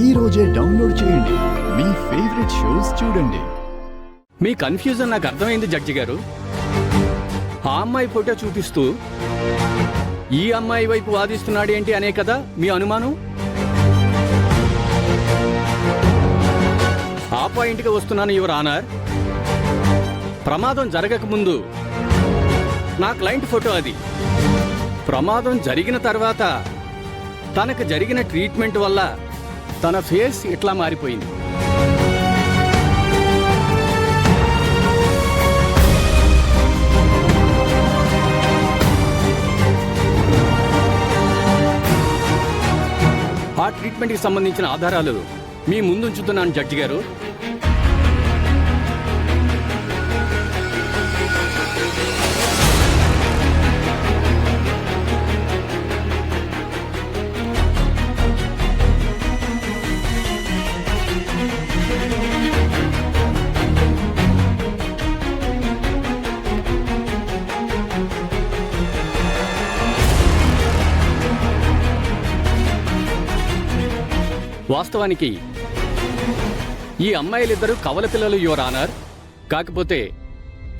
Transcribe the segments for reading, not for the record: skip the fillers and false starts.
ఈ రోజే డౌన్లోడ్ చేయండి. మీ ఫేవరెట్ షోస్ చూడండి. మీ కన్ఫ్యూజన్ నాకు అర్థమైంది జడ్జి గారు. ఆ అమ్మాయి ఫోటో చూపిస్తూ ఈ అమ్మాయి వైపు వాదిస్తున్నాడు ఏంటి అనే కదా మీ అనుమానం? ఆ పాయింట్కి వస్తున్నాను యువర్ ఆనర్. ప్రమాదం జరగకముందు నా క్లయింట్ ఫోటో అది. ప్రమాదం జరిగిన తర్వాత తనకు జరిగిన ట్రీట్మెంట్ వల్ల తన ఫేస్ ఇట్లా మారిపోయింది. ఆ ట్రీట్మెంట్కి సంబంధించిన ఆధారాలు మీ ముందుంచుతున్నాను జడ్జి గారు. వాస్తవానికి ఈ అమ్మాయిలిద్దరూ కవల పిల్లలు యువర్ ఆనర్. కాకపోతే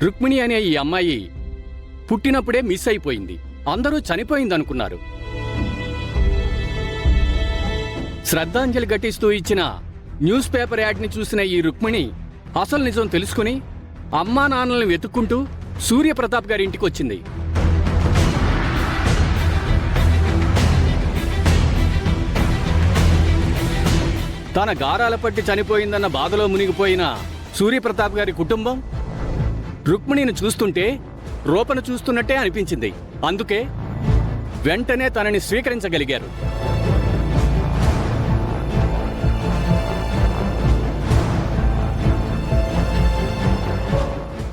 రుక్మిణి అనే ఈ అమ్మాయి పుట్టినప్పుడే మిస్ అయిపోయింది. అందరూ చనిపోయిందనుకున్నారు. శ్రద్ధాంజలి ఘటిస్తూ ఇచ్చిన న్యూస్ పేపర్ యాడ్ని చూసిన ఈ రుక్మిణి అసలు నిజం తెలుసుకుని అమ్మా నాన్నల్ని వెతుక్కుంటూ సూర్యప్రతాప్ గారి ఇంటికి వచ్చింది. తన గారాల పట్టి చనిపోయిందన్న బాధలో మునిగిపోయిన సూర్యప్రతాప్ గారి కుటుంబం రుక్మిణిని చూస్తుంటే రూపను చూస్తున్నట్టే అనిపించింది. అందుకే వెంటనే తనని స్వీకరించగలిగారు.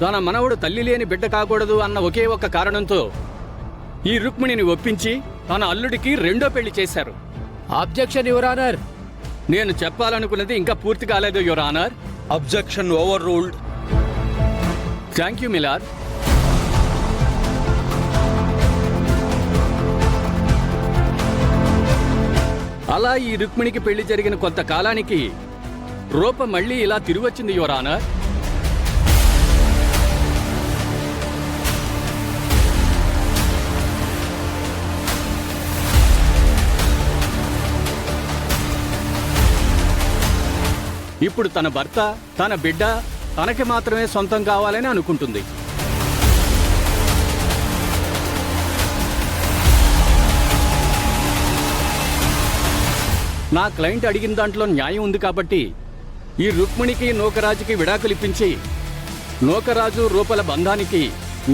తన మనవడు తల్లి లేని బిడ్డ కాకూడదు అన్న ఒకే ఒక్క కారణంతో ఈ రుక్మిణిని ఒప్పించి తన అల్లుడికి రెండో పెళ్లి చేశారు. Objection your honour. నేను చెప్పాలనుకున్నది ఇంకా పూర్తి కాలేదు your honour. Objection over ruled. Thank you Milad. అలా ఈ రుక్మిణికి పెళ్లి జరిగిన కొంతకాలానికి రూప మళ్ళీ ఇలా తిరిగొచ్చింది యువర్ ఆనర్. ఇప్పుడు తన భర్త, తన బిడ్డ తనకి మాత్రమే సొంతం కావాలని అనుకుంటుంది. నా క్లయింట్ అడిగిన దాంట్లో న్యాయం ఉంది కాబట్టి ఈ రుక్మిణికి నూకరాజుకి విడాకులు ఇప్పించి నూకరాజు రూపల బంధానికి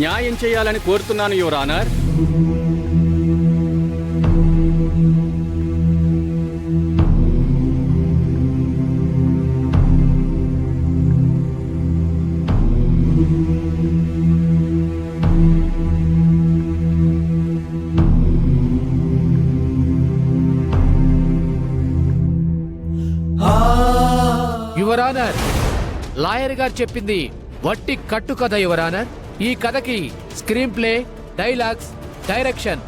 న్యాయం చేయాలని కోరుతున్నాను your honour. Your honour, lawyer గారు చెప్పింది వట్టి కట్టు కథ యువర్ ఆనర్. ఈ కథకి స్క్రీన్ ప్లే, డైలాగ్స్, డైరెక్షన్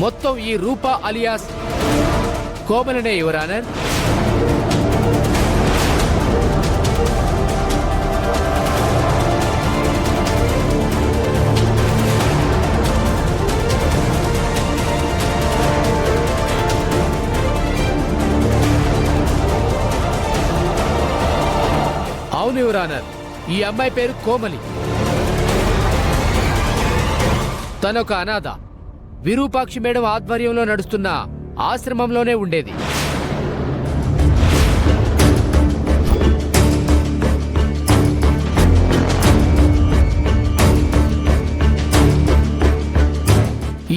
మొత్తం ఈ రూపా అలియాస్ కోమలనే యువర్ ఆనర్. అవును యువర్ ఆనర్, ఈ అమ్మాయి పేరు కోమలి. తనొక అనాథ. విరూపాక్షి మేడం ఆధ్వర్యంలో నడుస్తున్న ఆశ్రమంలోనే ఉండేది.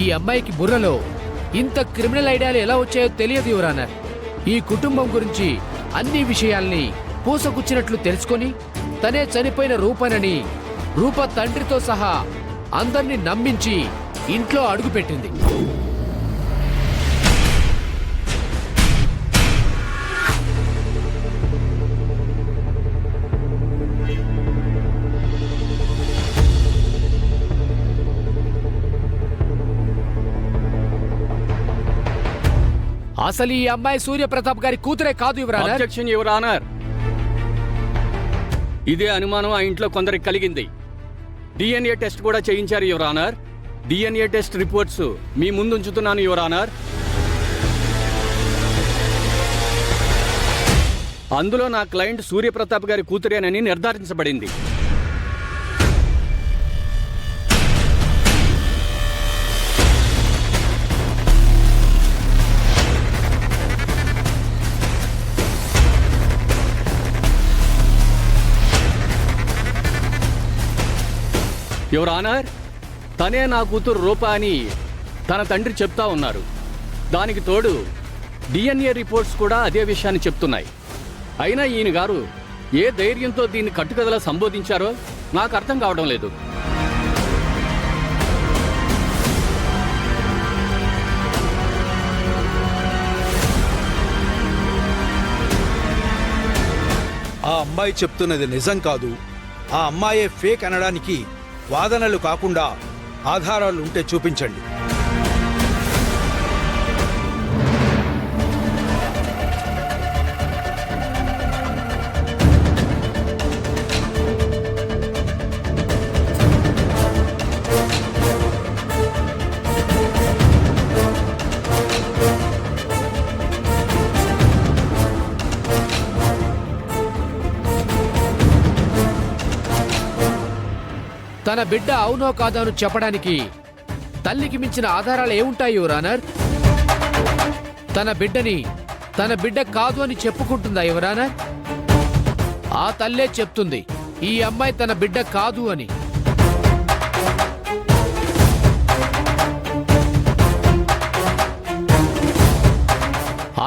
ఈ అమ్మాయికి బుర్రలో ఇంత క్రిమినల్ ఐడియాలు ఎలా వచ్చాయో తెలియదు యువర్ ఆనర్. ఈ కుటుంబం గురించి అన్ని విషయాల్ని పూసగుచ్చినట్లు తెలుసుకొని తనే చనిపోయిన రూపనని రూప తండ్రితో సహా అందర్నీ నమ్మించి ఇంట్లో అడుగుపెట్టింది. అసలు ఈ అమ్మాయి సూర్యప్రతాప్ గారి కూతురే కాదు your honour. Objection your honour. ఇదే అనుమానం ఆ ఇంట్లో కొందరికి కలిగింది. డిఎన్ఏ టెస్ట్ కూడా చేయించారు your honour. DNA test reports మీ ముందు ఉంచుతున్నాను యువర్ ఆనర్. అందులో నా క్లయింట్ సూర్యప్రతాప్ గారి కూతురేనని నిర్ధారించబడింది. యువర్ ఆనర్, తనే నా కూతురు రూపా అని తన తండ్రి చెప్తా ఉన్నారు. దానికి తోడు డిఎన్ఏ రిపోర్ట్స్ కూడా అదే విషయాన్ని చెప్తున్నాయి. అయినా ఈయన గారు ఏ ధైర్యంతో దీన్ని కట్టుకథలా సంబోధించారో నాకు అర్థం కావడం లేదు. ఆ అమ్మాయి చెప్తున్నది నిజం కాదు. ఆ అమ్మాయే ఫేక్ అనడానికి వాదనలు కాకుండా ఆధారాలు ఉంటే చూపించండి. తన బిడ్డ అవునో కాదో అని చెప్పడానికి తల్లికి మించిన ఆధారాలు ఏముంటాయి యువర్ ఆనర్? తన బిడ్డ కాదు అని చెప్పుకుంటుందా యువర్ ఆనర్? ఆ తల్లే చెప్తుంది ఈ అమ్మాయి తన బిడ్డ కాదు అని.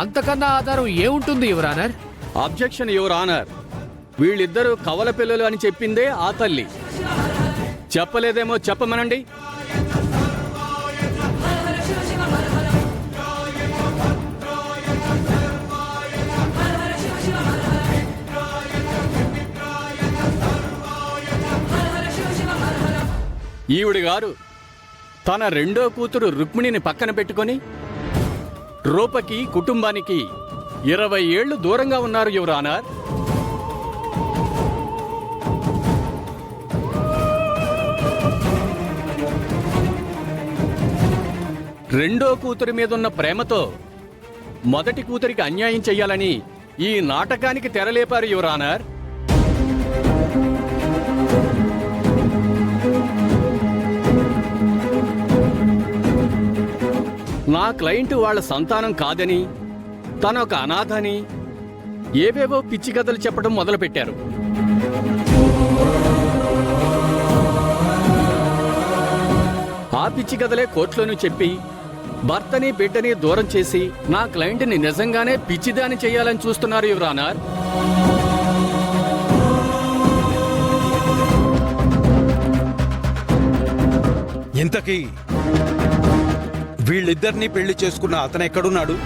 అంతకన్నా ఆధారం ఏముంటుంది your honour? Objection your honour. వీళ్ళిద్దరూ కవల పిల్లలు అని చెప్పిందే ఆ తల్లి. చెప్పలేదేమో చెప్పమనండి. ఈవిడి గారు తన రెండో కూతురు రుక్మిణిని పక్కన పెట్టుకొని రూపకి కుటుంబానికి 20 ఏళ్లు దూరంగా ఉన్నారు యువర్ ఆనర్. రెండో కూతురి మీదున్న ప్రేమతో మొదటి కూతురికి అన్యాయం చెయ్యాలని ఈ నాటకానికి తెరలేపారు యువర్ ఆనర్. నా క్లయింట్ వాళ్ళ సంతానం కాదని, తనొక అనాథని ఏవేవో పిచ్చి కథలు చెప్పడం మొదలుపెట్టారు. ఆ పిచ్చి కథలే కోర్టులోనూ చెప్పి భర్తని బిడ్డని దూరం చేసి నా క్లయింట్ని నిజంగానే పిచ్చిదాని చేయాలని చూస్తున్నారు యువర్ ఆనర్. ఇంతకీ వీళ్ళిద్దరినీ పెళ్లి చేసుకున్న అతను ఎక్కడున్నాడు?